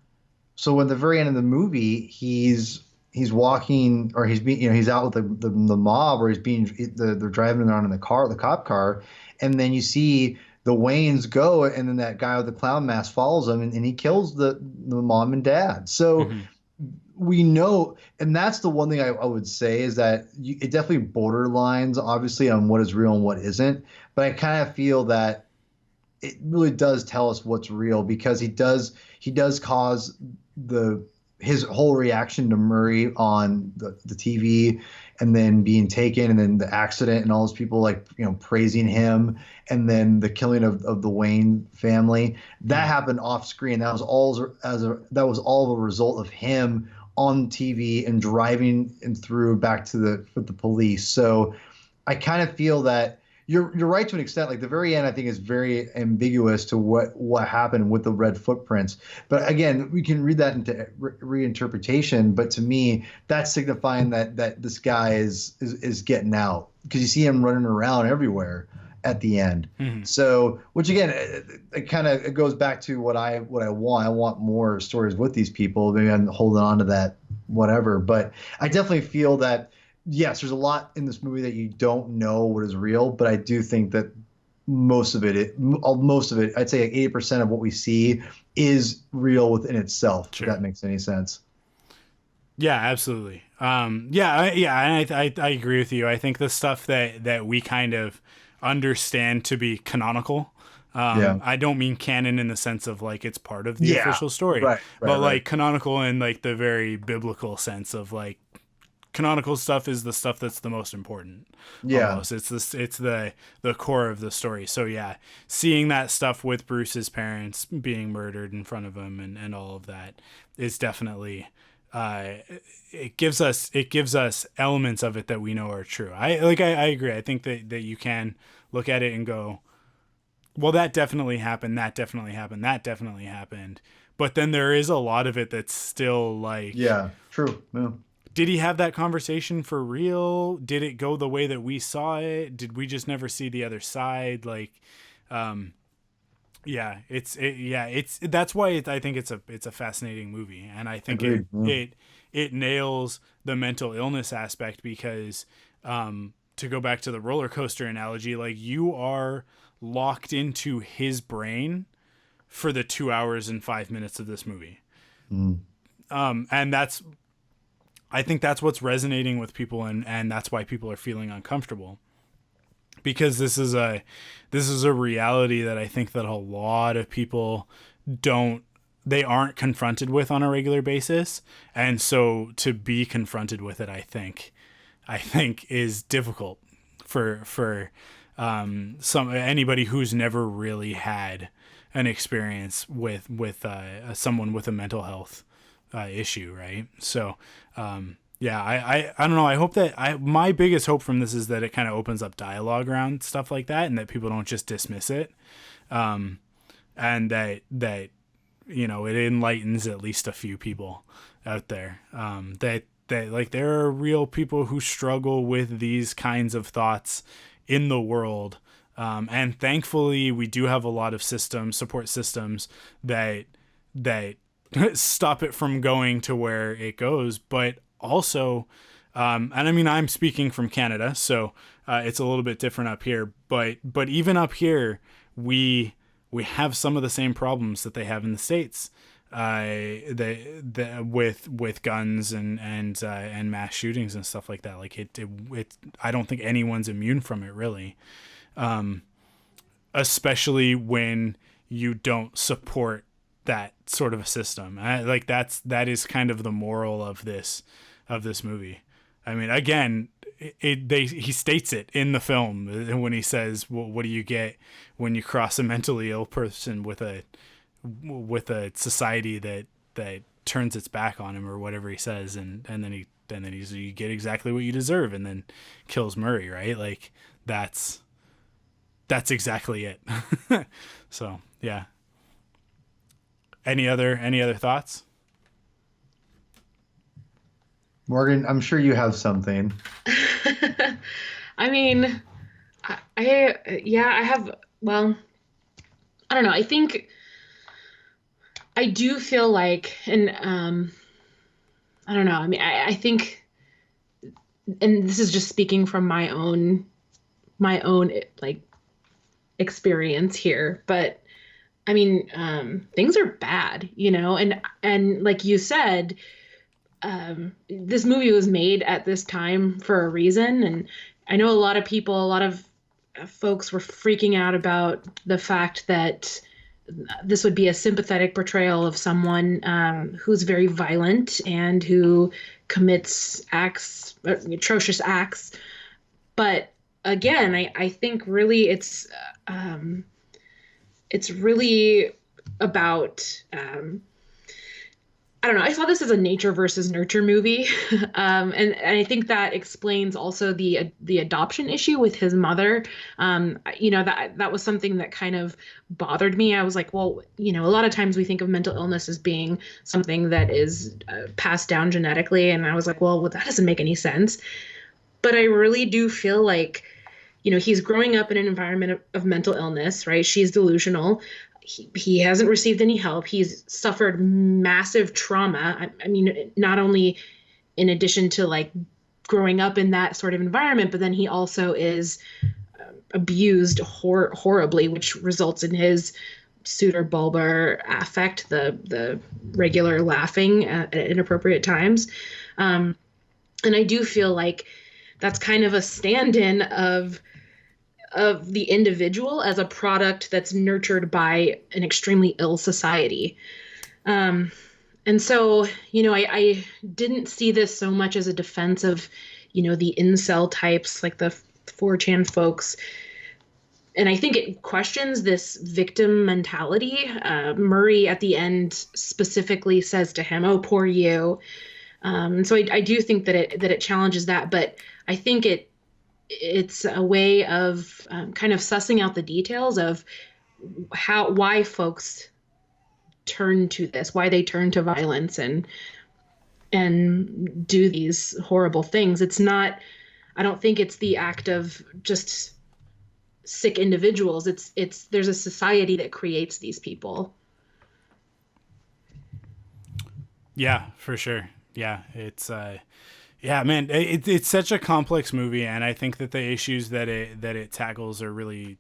So at the very end of the movie, he's walking, or he's out with the mob, or they're driving around in the cop car, and then you see the Waynes go, and then that guy with the clown mask follows him, and he kills the mom and dad. So we know, and that's the one thing I would say is that it definitely borderlines, obviously, on what is real and what isn't. But I kind of feel that it really does tell us what's real, because he does cause his whole reaction to Murray on the TV, and then being taken, and then the accident, and all those people praising him, and then the killing of the Wayne family that happened off screen. That was all a result of him on TV and driving and through back to the police. So I kind of feel that you're right to an extent. Like the very end, I think is very ambiguous to what happened with the red footprints. But again, we can read that into reinterpretation. But to me, that's signifying that this guy is getting out, because you see him running around everywhere at the end. So, which again, it goes back to what I want. I want more stories with these people. Maybe I'm holding on to that, whatever. But I definitely feel that, yes, there's a lot in this movie that you don't know what is real, but I do think that most of it, I'd say like 80% of what we see is real within itself. Sure. If that makes any sense. Yeah, absolutely. I agree with you. I think the stuff that we kind of understand to be canonical, I don't mean canon in the sense of like it's part of the official story, but like canonical in like the very biblical sense of like, canonical stuff is the stuff that's the most important. Almost. It's the core of the story. So yeah, seeing that stuff with Bruce's parents being murdered in front of him and all of that is definitely it gives us elements of it that we know are true. I agree. I think that you can look at it and go, well, that definitely happened, that definitely happened, that definitely happened. But then there is a lot of it that's still like, true. Yeah. Did he have that conversation for real? Did it go the way that we saw it? Did we just never see the other side? Like, that's why I think it's a fascinating movie. And I think it nails the mental illness aspect, because, to go back to the roller coaster analogy, like you are locked into his brain for the 2 hours and 5 minutes of this movie. And I think that's what's resonating with people, and that's why people are feeling uncomfortable, because this is a reality that I think that a lot of people don't they aren't confronted with on a regular basis. And so to be confronted with it, I think is difficult for anybody who's never really had an experience with someone with a mental health issue, right? So yeah, I don't know. I hope that my biggest hope from this is that it kind of opens up dialogue around stuff like that, and that people don't just dismiss it, and that it enlightens at least a few people out there, that like there are real people who struggle with these kinds of thoughts in the world. And thankfully we do have a lot of support systems that stop it from going to where it goes. But also, and I mean, I'm speaking from Canada, so it's a little bit different up here, but even up here, we have some of the same problems that they have in the States, with guns and mass shootings and stuff like that. Like it I don't think anyone's immune from it, really. Especially when you don't support that sort of a system. That is kind of the moral of this movie. I mean, again, he states it in the film when he says, well, what do you get when you cross a mentally ill person with a society that turns its back on him, or whatever he says, and then you get exactly what you deserve, and then kills Murray, right? Like that's exactly it. So yeah. Any other thoughts? Morgan, I'm sure you have something. I mean, I have, well, I don't know. I think I do feel like, and I don't know. I mean, I think, and this is just speaking from my own like experience here, but I mean, things are bad, and like you said, this movie was made at this time for a reason. And I know a lot of folks were freaking out about the fact that this would be a sympathetic portrayal of someone who's very violent and who commits atrocious acts. But again, I think really it's really about, I don't know. I saw this as a nature versus nurture movie. And I think that explains also the adoption issue with his mother. That was something that kind of bothered me. I was like, well, a lot of times we think of mental illness as being something that is passed down genetically. And I was like, well, that doesn't make any sense. But I really do feel like, he's growing up in an environment of mental illness, right? She's delusional. He hasn't received any help. He's suffered massive trauma. I mean, not only in addition to like growing up in that sort of environment, but then he also is abused horribly, which results in his suitor bulbar affect, the regular laughing at inappropriate times. And I do feel like that's kind of a stand-in of the individual as a product that's nurtured by an extremely ill society. And so, I didn't see this so much as a defense of, the incel types, like the 4chan folks. And I think it questions this victim mentality. Murray at the end specifically says to him, "Oh, poor you." So I do think that it challenges that, but I think it's a way of kind of sussing out the details of why folks turn to this, why they turn to violence and do these horrible things. I don't think it's the act of just sick individuals. There's a society that creates these people. Yeah, for sure. Yeah, it's yeah, man, it's such a complex movie, and I think that the issues that it tackles are really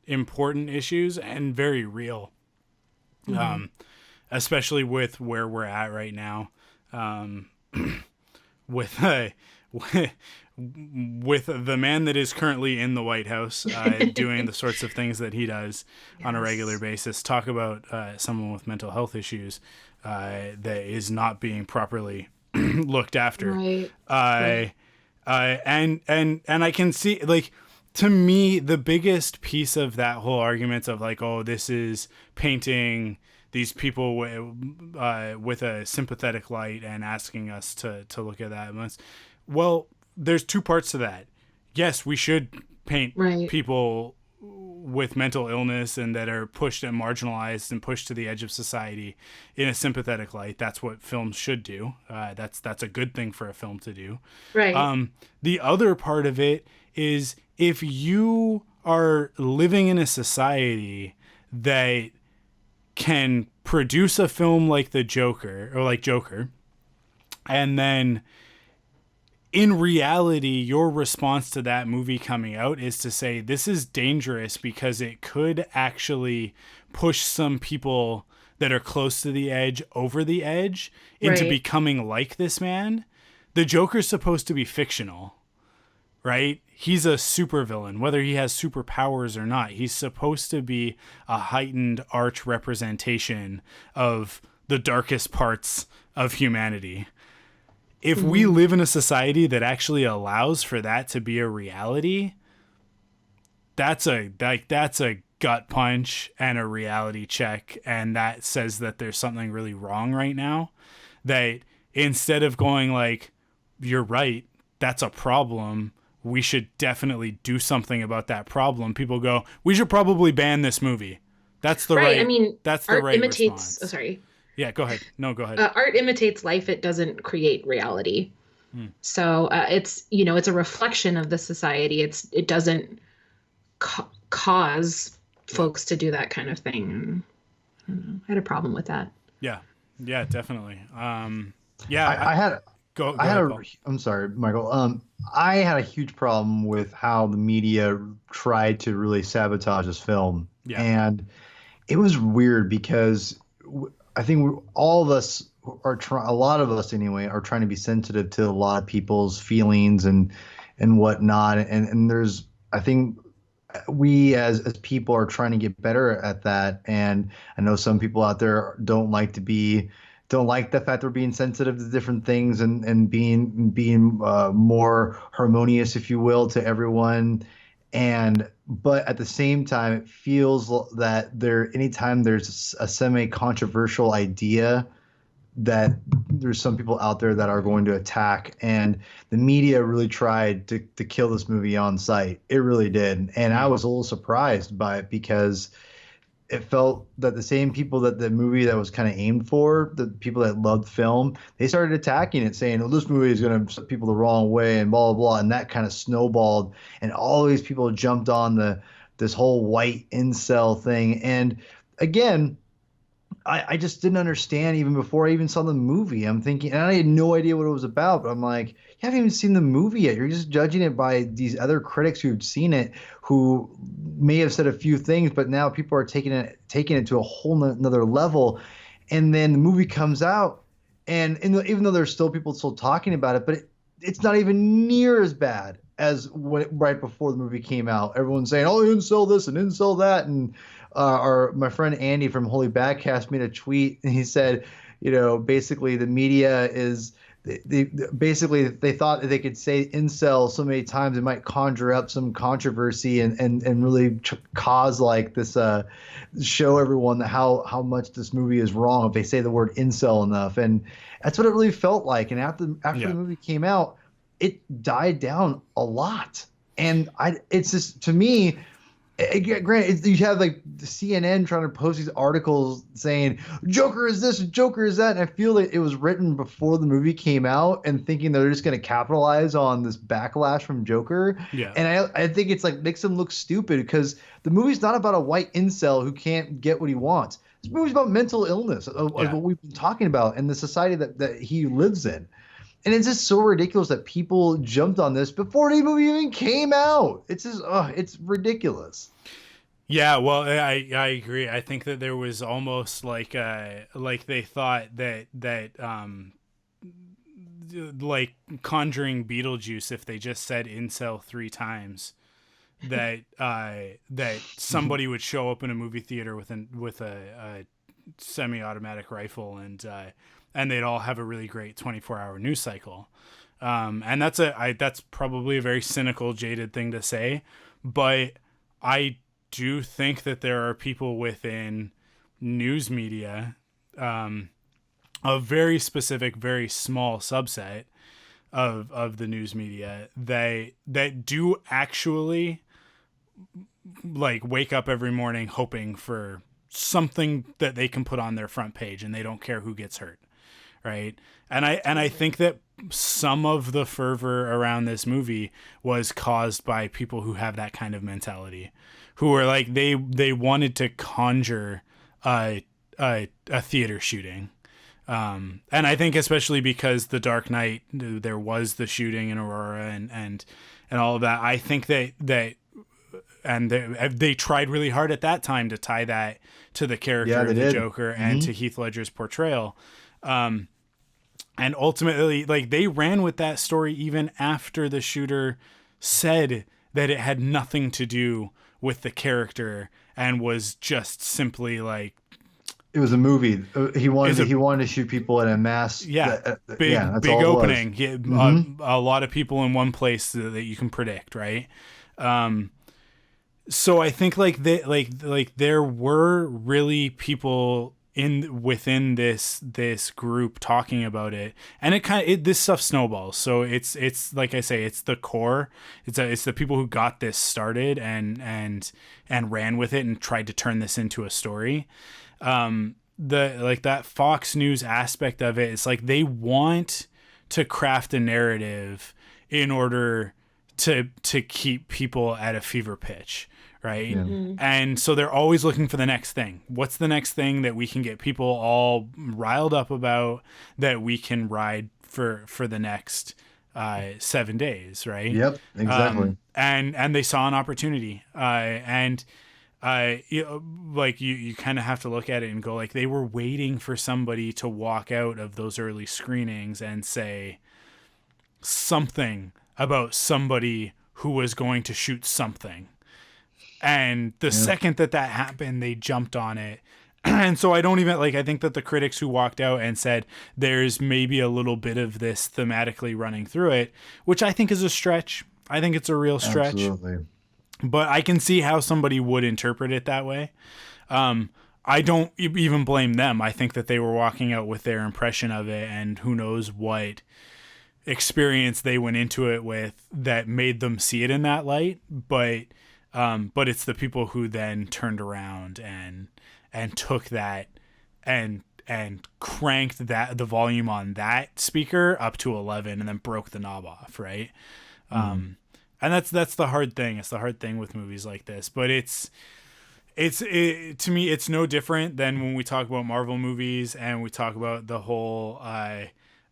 important issues and very real, especially with where we're at right now, with with the man that is currently in the White House, doing the sorts of things that he does on a regular basis. Talk about someone with mental health issues that is not being properly looked after. Right. And I can see, like, to me, the biggest piece of that whole argument of like, oh, this is painting these people with a sympathetic light and asking us to look at that. Well, there's two parts to that. Yes, we should paint people with mental illness and that are pushed and marginalized and pushed to the edge of society in a sympathetic light. That's what films should do. That's a good thing for a film to do. Right. The other part of it is, if you are living in a society that can produce a film like the Joker or like Joker, and then in reality, your response to that movie coming out is to say, this is dangerous because it could actually push some people that are close to the edge over the edge into becoming like this man. The Joker's supposed to be fictional, right? He's a supervillain, whether he has superpowers or not. He's supposed to be a heightened arch representation of the darkest parts of humanity. If we live in a society that actually allows for that to be a reality, that's a gut punch and a reality check, and that says that there's something really wrong right now. That instead of going like, you're right, that's a problem, we should definitely do something about that problem, people go, we should probably ban this movie. That's the right. I mean, that's the art right imitates. response. Oh, sorry. Yeah, go ahead. No, go ahead. Art imitates life. It doesn't create reality. So it's a reflection of the society. It doesn't cause folks to do that kind of thing. I don't know. I had a problem with that. Yeah, definitely. I'm sorry, Michael. I had a huge problem with how the media tried to really sabotage this film. Yeah. And it was weird because I think all of us a lot of us anyway, are trying to be sensitive to a lot of people's feelings and whatnot. And there's, I think we as people are trying to get better at that. And I know some people out there don't like the fact they're being sensitive to different things and being more harmonious, if you will, to everyone. But at the same time, it feels that anytime there's a semi-controversial idea, that there's some people out there that are going to attack, and the media really tried to kill this movie on sight. It really did. And I was a little surprised by it because it felt that the same people that the movie that was kind of aimed for, the people that loved film, they started attacking it, saying, oh, this movie is going to set people the wrong way and blah, blah, blah. And that kind of snowballed. And all these people jumped on this whole white incel thing. And again, I just didn't understand even before I even saw the movie. I'm thinking, and I had no idea what it was about, but I'm like, you haven't even seen the movie yet. You're just judging it by these other critics who've seen it, who may have said a few things, but now people are taking it to a whole nother level. And then the movie comes out, and even though there's still people still talking about it, but it's not even near as bad as right before the movie came out. Everyone's saying, oh, incel this and incel that, and my friend Andy from Holy Badcast made a tweet, and he said, basically the media is they thought that they could say incel so many times it might conjure up some controversy and really cause like this show everyone that how much this movie is wrong if they say the word incel enough. And that's what it really felt like. And after the movie came out, it died down a lot. And it's just, to me, granted, you have like the CNN trying to post these articles saying Joker is this, Joker is that, and I feel like it was written before the movie came out and thinking they're just going to capitalize on this backlash from Joker. Yeah. And I think it's like makes them look stupid because the movie's not about a white incel who can't get what he wants. This movie's about mental illness, what we've been talking about, and the society that he lives in. And it's just so ridiculous that people jumped on this before the movie even came out. It's just, it's ridiculous. Yeah, well, I agree. I think that there was almost like they thought that like conjuring Beetlejuice if they just said incel 3 times. That that somebody would show up in a movie theater with a semi-automatic rifle and they'd all have a really great 24-hour news cycle. And that's probably a very cynical, jaded thing to say, but I do think that there are people within news media, a very specific, very small subset of the news media that do actually like wake up every morning hoping for something that they can put on their front page and they don't care who gets hurt. Right. And I think that some of the fervor around this movie was caused by people who have that kind of mentality, who are like, they wanted to conjure a theater shooting. And I think especially because The Dark Knight, there was the shooting in Aurora and all of that. I think that and they tried really hard at that time to tie that to the character of the Joker and to Heath Ledger's portrayal. And ultimately, like, they ran with that story even after the shooter said that it had nothing to do with the character and was just simply like, it was a movie. He wanted to shoot people in a mass. Big opening. A lot of people in one place that you can predict, right? So I think like there were really people within this group talking about it, and this stuff snowballs. So it's like I say, it's the core. It's the people who got this started and ran with it and tried to turn this into a story. That Fox News aspect of it, it's like they want to craft a narrative in order to keep people at a fever pitch, right? Yeah. Mm-hmm. And so they're always looking for the next thing. What's the next thing that we can get people all riled up about that we can ride for the next 7 days, right? Yep, exactly. And they saw an opportunity, you kind of have to look at it and go like, they were waiting for somebody to walk out of those early screenings and say something about somebody who was going to shoot something. And the second that happened, they jumped on it. And so I don't even I think that the critics who walked out and said there's maybe a little bit of this thematically running through it, which I think is a stretch. I think it's a real stretch. Absolutely. But I can see how somebody would interpret it that way. I don't even blame them. I think that they were walking out with their impression of it, and who knows what experience they went into it with that made them see it in that light. But it's the people who then turned around and took that and cranked the volume on that speaker up to 11 and then broke the knob off, right? And that's the hard thing. It's the hard thing with movies like this. But to me, it's no different than when we talk about Marvel movies and we talk about the whole,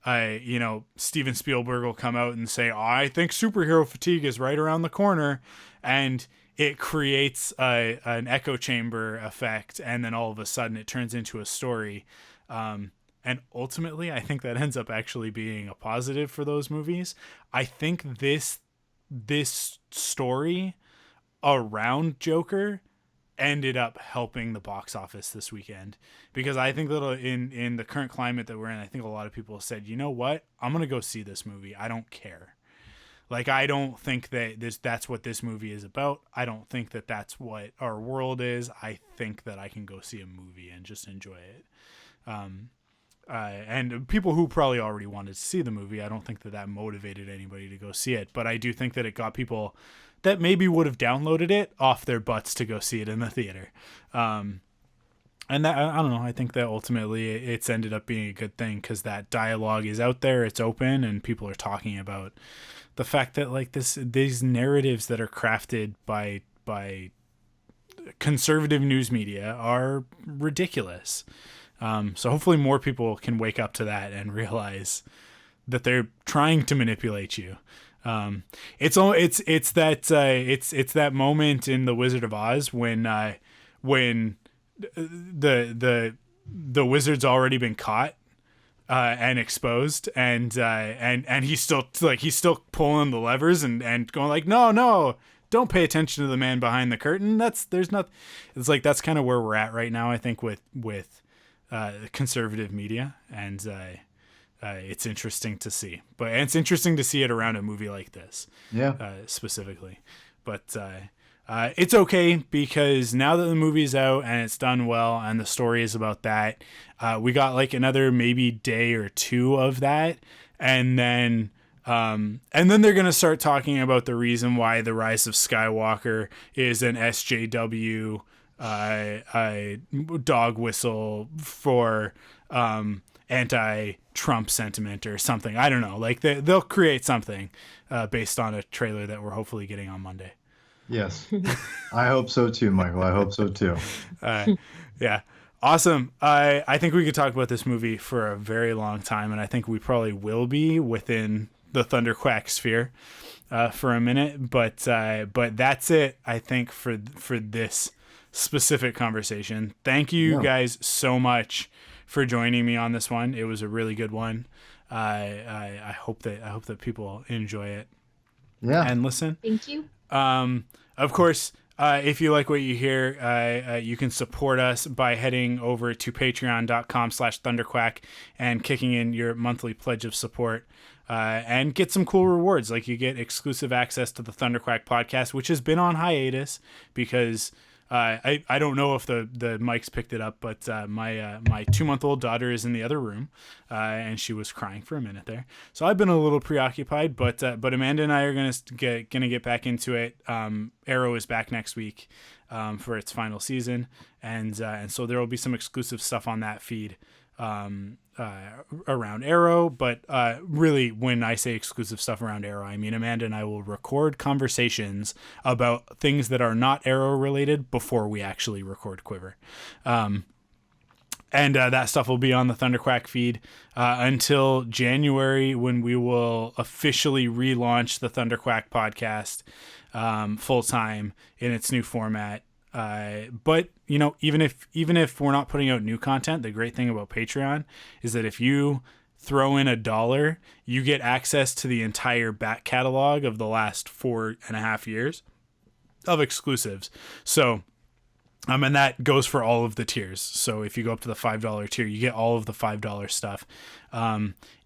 Steven Spielberg will come out and say, I think superhero fatigue is right around the corner. And it creates an echo chamber effect. And then all of a sudden it turns into a story. And ultimately, I think that ends up actually being a positive for those movies. I think this story around Joker ended up helping the box office this weekend, because I think that in the current climate that we're in, I think a lot of people said, you know what, I'm going to go see this movie. I don't care. Like, I don't think that that's what this movie is about. I don't think that that's what our world is. I think that I can go see a movie and just enjoy it. And people who probably already wanted to see the movie, I don't think that motivated anybody to go see it. But I do think that it got people that maybe would have downloaded it off their butts to go see it in the theater. And that, I don't know, I think that ultimately it's ended up being a good thing, because that dialogue is out there, it's open, and people are talking about the fact that like these narratives that are crafted by conservative news media are ridiculous. So hopefully more people can wake up to that and realize that they're trying to manipulate you. It's that moment in The Wizard of Oz when the wizard's already been caught, and exposed, and he's still pulling the levers and going like, no, don't pay attention to the man behind the curtain. It's like that's kind of where we're at right now, I think, with conservative media, and it's interesting to see. But it's interesting to see it around a movie like this, specifically. But it's okay, because now that the movie's out and it's done well and the story is about that, we got like another maybe day or two of that, and then they're going to start talking about the reason why The Rise of Skywalker is an SJW dog whistle for anti-Trump sentiment or something. I don't know. Like they'll create something based on a trailer that we're hopefully getting on Monday. Yes. I hope so too, Michael. I hope so too. Yeah. Awesome. I think we could talk about this movie for a very long time, and I think we probably will be within the ThunderQuack sphere for a minute, but that's it, I think, for this specific conversation. Thank you guys so much for joining me on this one. It was a really good one. I hope that people enjoy it. Yeah. And listen. Thank you. Of course, if you like what you hear, you can support us by heading over to patreon.com/ThunderQuack and kicking in your monthly pledge of support, and get some cool rewards. Like you get exclusive access to the ThunderQuack podcast, which has been on hiatus because I don't know if the mics picked it up, but my 2-month-old daughter is in the other room, and she was crying for a minute there. So I've been a little preoccupied, but Amanda and I are gonna get back into it. Arrow is back next week for its final season, and so there will be some exclusive stuff on that feed around Arrow, but really, when I say exclusive stuff around Arrow, I mean Amanda and I will record conversations about things that are not Arrow related before we actually record Quiver. And that stuff will be on the ThunderQuack feed until January, when we will officially relaunch the ThunderQuack podcast full time in its new format. But even if we're not putting out new content, the great thing about Patreon is that if you throw in $1, you get access to the entire back catalog of the last 4.5 years of exclusives. So, and that goes for all of the tiers. So if you go up to the $5 tier, you get all of the $5 stuff.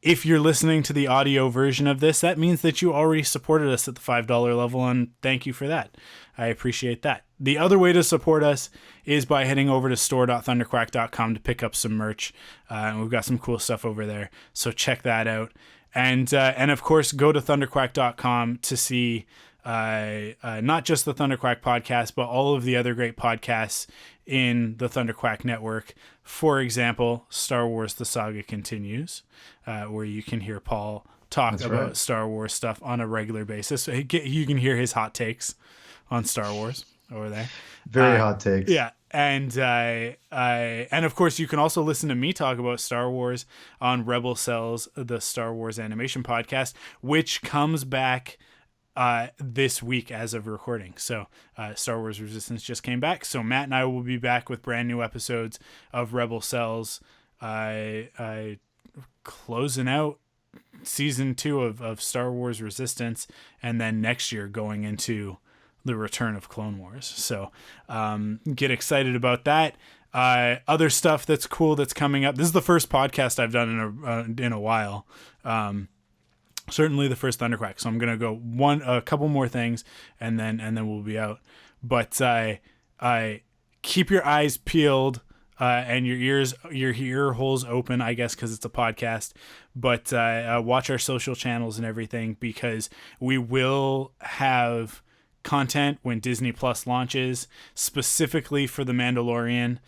If you're listening to the audio version of this, that means that you already supported us at the $5 level, and thank you for that. I appreciate that. The other way to support us is by heading over to store.thunderquack.com to pick up some merch. And we've got some cool stuff over there, so check that out. And of course, go to thunderquack.com to see not just the ThunderQuack podcast, but all of the other great podcasts in the ThunderQuack network. For example, Star Wars: The Saga Continues, where you can hear Paul talk about Star Wars stuff on a regular basis. So you can hear his hot takes on Star Wars over there. Very hot takes. Yeah. And of course, you can also listen to me talk about Star Wars on Rebel Cells, the Star Wars animation podcast, which comes back this week as of recording. So Star Wars Resistance just came back. So Matt and I will be back with brand new episodes of Rebel Cells, closing out season 2 of Star Wars Resistance, and then next year going into the return of Clone Wars. So get excited about that. Other stuff that's cool that's coming up. This is the first podcast I've done in a while. Certainly the first ThunderQuack. So I'm gonna go a couple more things, and then we'll be out. But I keep your eyes peeled and your ear holes open, I guess, because it's a podcast. But watch our social channels and everything, because we will have content when Disney Plus launches, specifically for The Mandalorian.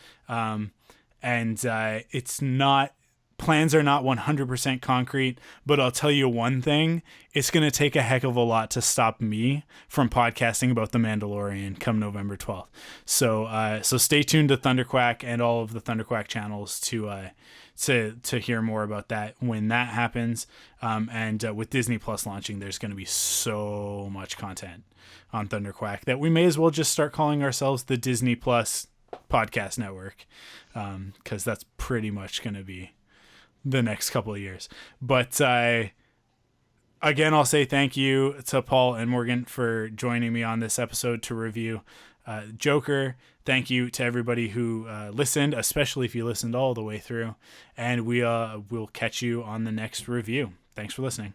It's not. Plans are not 100% concrete, but I'll tell you one thing: it's going to take a heck of a lot to stop me from podcasting about The Mandalorian come November 12th. So stay tuned to ThunderQuack and all of the ThunderQuack channels to hear more about that when that happens. And with Disney Plus launching, there's going to be so much content on ThunderQuack that we may as well just start calling ourselves the Disney Plus Podcast Network, because that's pretty much going to be the next couple of years. But again, I'll say thank you to Paul and Morgan for joining me on this episode to review Joker. Thank you to everybody who listened, especially if you listened all the way through. And we'll catch you on the next review. Thanks for listening.